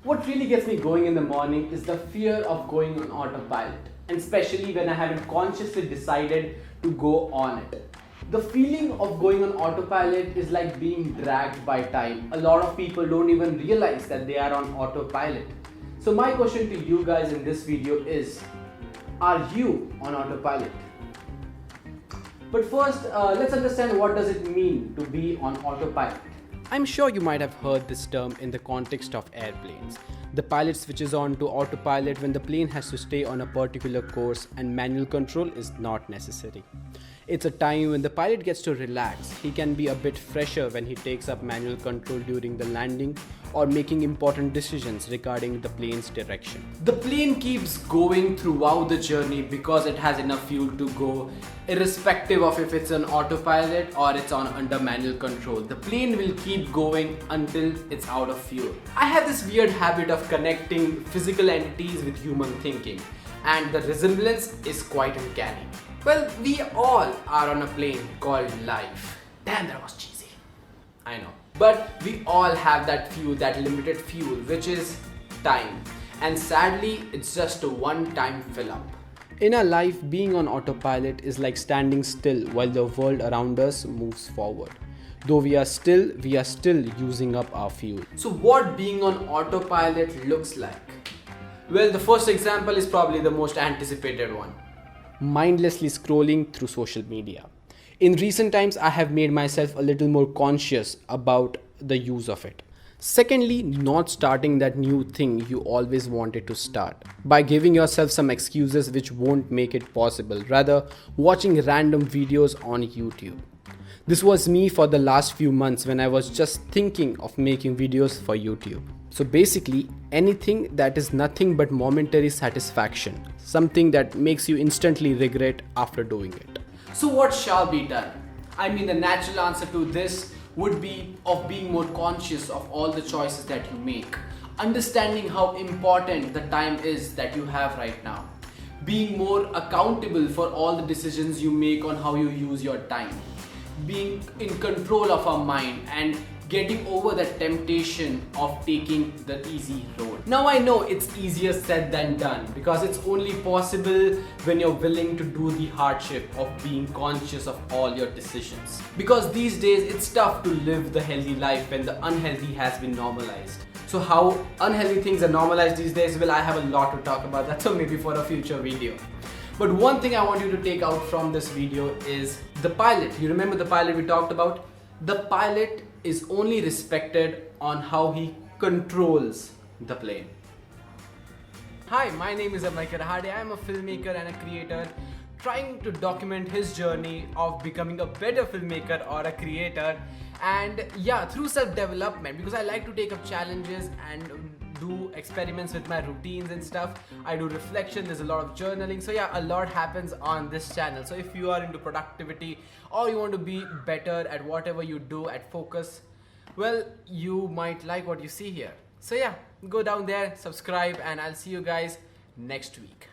What really gets me going in the morning is the fear of going on autopilot, and especially when I haven't consciously decided to go on it. The feeling of going on autopilot is like being dragged by time. A lot of people don't even realize that they are on autopilot. So my question to you guys in this video is, are you on autopilot? But first, let's understand what does it mean to be on autopilot. I'm sure you might have heard this term in the context of airplanes. The pilot switches on to autopilot when the plane has to stay on a particular course and manual control is not necessary. It's a time when the pilot gets to relax. He can be a bit fresher when he takes up manual control during the landing or making important decisions regarding the plane's direction. The plane keeps going throughout the journey because it has enough fuel to go, irrespective of if it's on autopilot or it's on under manual control. The plane will keep going until it's out of fuel. I have this weird habit of connecting physical entities with human thinking, and the resemblance is quite uncanny. Well, we all are on a plane called life. Damn, that was cheesy. I know. But we all have that fuel, that limited fuel, which is time. And sadly, it's just a one-time fill-up. In our life, being on autopilot is like standing still while the world around us moves forward. Though we are still using up our fuel. So what being on autopilot looks like? Well, the first example is probably the most anticipated one. Mindlessly scrolling through social media. In recent times, I have made myself a little more conscious about the use of it. Secondly, not starting that new thing you always wanted to start by giving yourself some excuses which won't make it possible, rather watching random videos on YouTube. This was me for the last few months when I was just thinking of making videos for YouTube. So basically, anything that is nothing but momentary satisfaction, something that makes you instantly regret after doing it. So what shall be done? I mean, the natural answer to this would be of being more conscious of all the choices that you make, understanding how important the time is that you have right now, being more accountable for all the decisions you make on how you use your time, being in control of our mind and getting over the temptation of taking the easy road. Now I know it's easier said than done because it's only possible when you're willing to do the hardship of being conscious of all your decisions. Because these days it's tough to live the healthy life when the unhealthy has been normalized. So how unhealthy things are normalized these days, well, I have a lot to talk about that, so maybe for a future video. But one thing I want you to take out from this video is the pilot. You remember the pilot we talked about? The pilot is only respected on how he controls the plane. Hi, my name is Amay Karhade. I am a filmmaker and a creator trying to document his journey of becoming a better filmmaker or a creator, and yeah, through self-development, because I like to take up challenges and do experiments with my routines and stuff. I do reflection, there's a lot of journaling, so yeah, a lot happens on this channel. So if you are into productivity or you want to be better at whatever you do, at focus, well, you might like what you see here. So yeah, go down there, subscribe, and I'll see you guys next week.